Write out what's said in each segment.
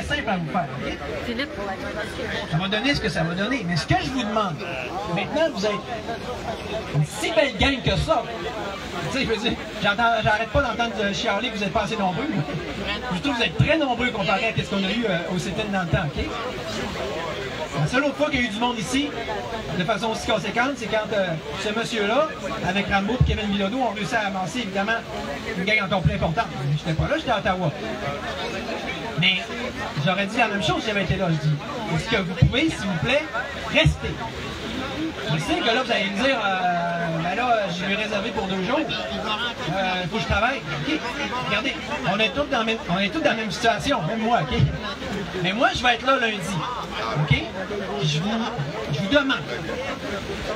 très simple à vous faire. Okay? Philippe, ça va donner ce que ça va donner. Mais ce que je vous demande, maintenant, vous êtes une si belle gang que ça. Tu sais, je veux dire, j'arrête pas d'entendre chialer que vous êtes pas assez nombreux. Je trouve que vous êtes très nombreux comparé à ce qu'on a eu au CETIN dans le temps. Okay? La seule autre fois qu'il y a eu du monde ici, de façon aussi conséquente, c'est quand ce monsieur-là, avec Rambo et Kevin Bilodeau, ont réussi à avancer, évidemment, une gang encore plus importante. J'étais pas là, j'étais à Ottawa. Mais j'aurais dit la même chose si j'avais été là, je dis. Est-ce que vous pouvez, s'il vous plaît, rester? Je sais que là, vous allez me dire, ben là, je vais réserver pour 2 jours. Il faut que je travaille. OK? Regardez, on est tous dans la même situation, même moi, OK? Mais moi, je vais être là lundi. OK? Je vous demande,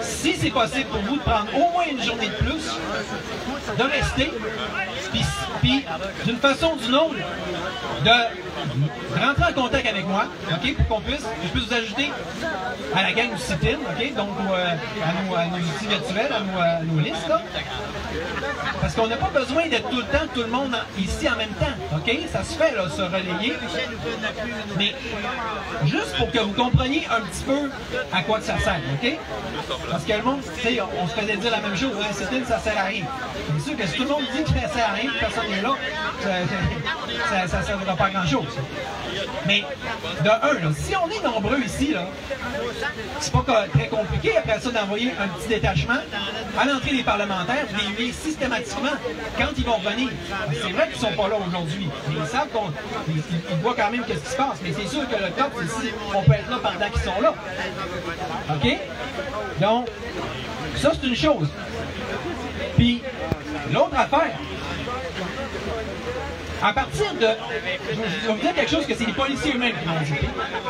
si c'est possible pour vous de prendre au moins une journée de plus, de rester, puis d'une façon ou d'une autre, de rentrer en contact avec moi, OK, pour que je puisse vous ajouter à la gang du sit-in, OK, donc à nos outils virtuels, à nos listes, là. Parce qu'on n'a pas besoin d'être tout le temps, tout le monde ici en même temps, OK? Ça se fait, là, se relayer. Mais juste pour que vous compreniez un petit peu à quoi que ça sert, OK? Parce que le monde, tu sais, on se faisait dire la même chose, hein, sit-in, ça sert à rien. C'est sûr que si tout le monde dit que ça sert à rien, personne n'est là, ça ne servira pas à grand-chose. Mais, de un, là, si on est nombreux ici, là, c'est pas très compliqué après ça d'envoyer un petit détachement à l'entrée des parlementaires, de les huer systématiquement quand ils vont revenir. C'est vrai qu'ils ne sont pas là aujourd'hui, mais ils savent qu'ils voient quand même ce qui se passe. Mais c'est sûr que le top, c'est si on peut être là pendant qu'ils sont là. OK? Donc, ça, c'est une chose. Puis, l'autre affaire, à partir de... Je vais vous dire quelque chose que c'est les policiers eux-mêmes qui m'ont dit.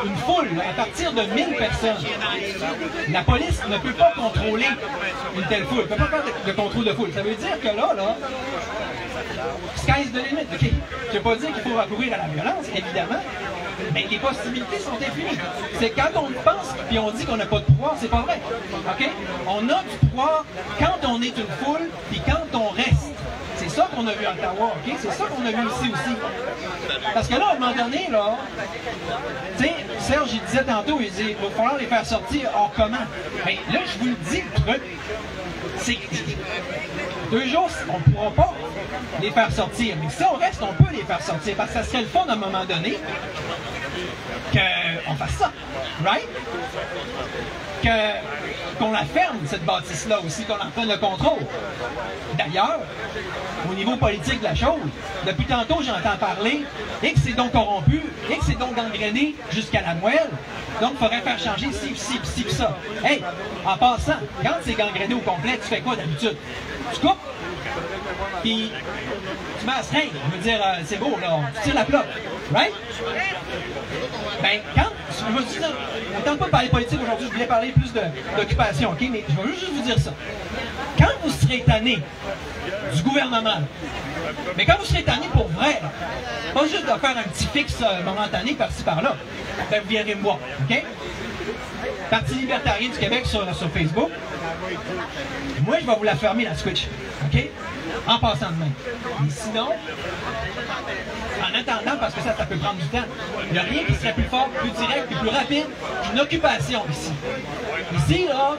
Une foule, à partir de 1000 personnes, la police ne peut pas contrôler une telle foule, ne peut pas faire de contrôle de foule. Ça veut dire que là, sky's the limit. Okay. Je ne veux pas dire qu'il faut recourir à la violence, évidemment, mais les possibilités sont infinies. C'est quand on pense puis on dit qu'on n'a pas de pouvoir, c'est pas vrai. OK? On a du pouvoir quand on est une foule puis quand on reste. C'est ça qu'on a vu à Ottawa, OK? C'est ça qu'on a vu ici aussi. Parce que là, à un moment donné, là, tu sais, Serge, il disait tantôt, il dit, il va falloir les faire sortir. Or, comment? Bien, là, je vous le dis, le truc, c'est que 2 jours, on ne pourra pas les faire sortir. Mais si on reste, on peut les faire sortir. Parce que ça serait le fun, à un moment donné, qu'on fasse ça. Right? Qu'on la ferme, cette bâtisse-là aussi, qu'on en prenne le contrôle. D'ailleurs, au niveau politique de la chose, depuis tantôt, j'entends parler et que c'est donc corrompu, et que c'est donc gangréné jusqu'à la moelle. Donc, il faudrait faire changer ci, pis ça. Hey, en passant, quand c'est gangréné au complet, tu fais quoi d'habitude? Tu coupes, puis tu mets à seringue. Je veux dire, c'est beau, là, tu tires la plaque. Right? Ben, quand, je me dis, on ne tente pas de parler politique aujourd'hui, je voulais parler plus d'occupation, OK? Mais je vais juste vous dire ça. Quand vous serez tanné du gouvernement, mais quand vous serez tanné pour vrai, là, pas juste de faire un petit fixe momentané par-ci par-là, ben vous viendrez me voir, OK? Parti libertarien du Québec sur Facebook, moi je vais vous la fermer la switch, OK? En passant de main. Mais sinon, en attendant, parce que ça peut prendre du temps, il n'y a rien qui serait plus fort, plus direct et plus rapide qu'une occupation ici. Ici, là,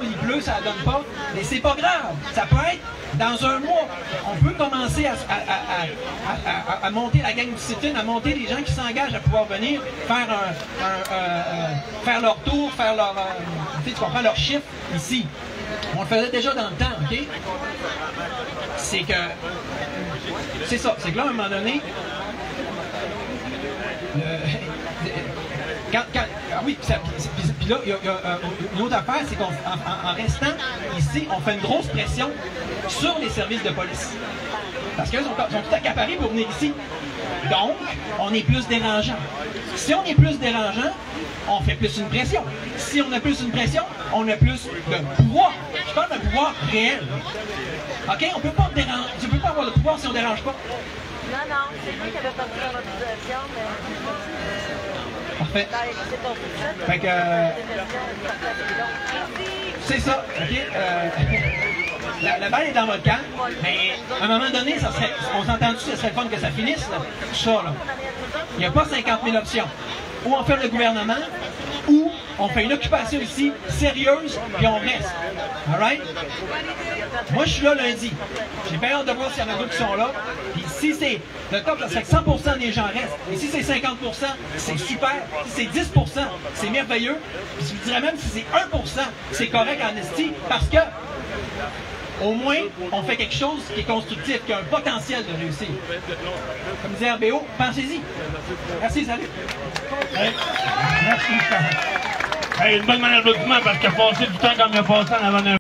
il pleut, ça ne donne pas, mais c'est pas grave. Ça peut être dans un mois. On peut commencer à monter la gang du sit-in, à monter les gens qui s'engagent à pouvoir venir faire leur tour, faire leur, tu comprends, leur chiffre ici. On le faisait déjà dans le temps, OK? C'est que... C'est ça, c'est que là, à un moment donné... oui, puis là, il y a une autre affaire, c'est qu'en restant ici, on fait une grosse pression sur les services de police. Parce qu'ils sont tout accaparés pour venir ici. Donc, on est plus dérangeant. Si on est plus dérangeant, on fait plus une pression. Si on a plus une pression, on a plus de pouvoir. Je parle de pouvoir réel. OK? On peut pas déranger. Tu peux pas avoir de pouvoir si on ne dérange pas. Non, c'est lui qui avait pas pris la mobilisation, mais... Parfait. Fait que... c'est ça. OK? la balle est dans votre camp, mais à un moment donné, ça serait, on s'entend-tu, ça serait le fun que ça finisse, là? Tout ça, là. Il n'y a pas 50 000 options. Ou on fait le gouvernement, ou on fait une occupation ici, sérieuse, puis on reste. Alright? Moi, je suis là lundi. J'ai bien hâte de voir s'il y en a d'autres qui sont là. Puis si c'est le top, ça serait que 100% des gens restent. Et si c'est 50%, c'est super. Si c'est 10%, c'est merveilleux. Puis je vous dirais même si c'est 1%, c'est correct en esti, parce que au moins, on fait quelque chose qui est constructif, qui a un potentiel de réussir. Comme disait RBO, pensez-y. Merci, salut. Hey, merci. Hey, une bonne manière d'applaudissement parce qu'il a passé du temps comme il a passé en avant d'un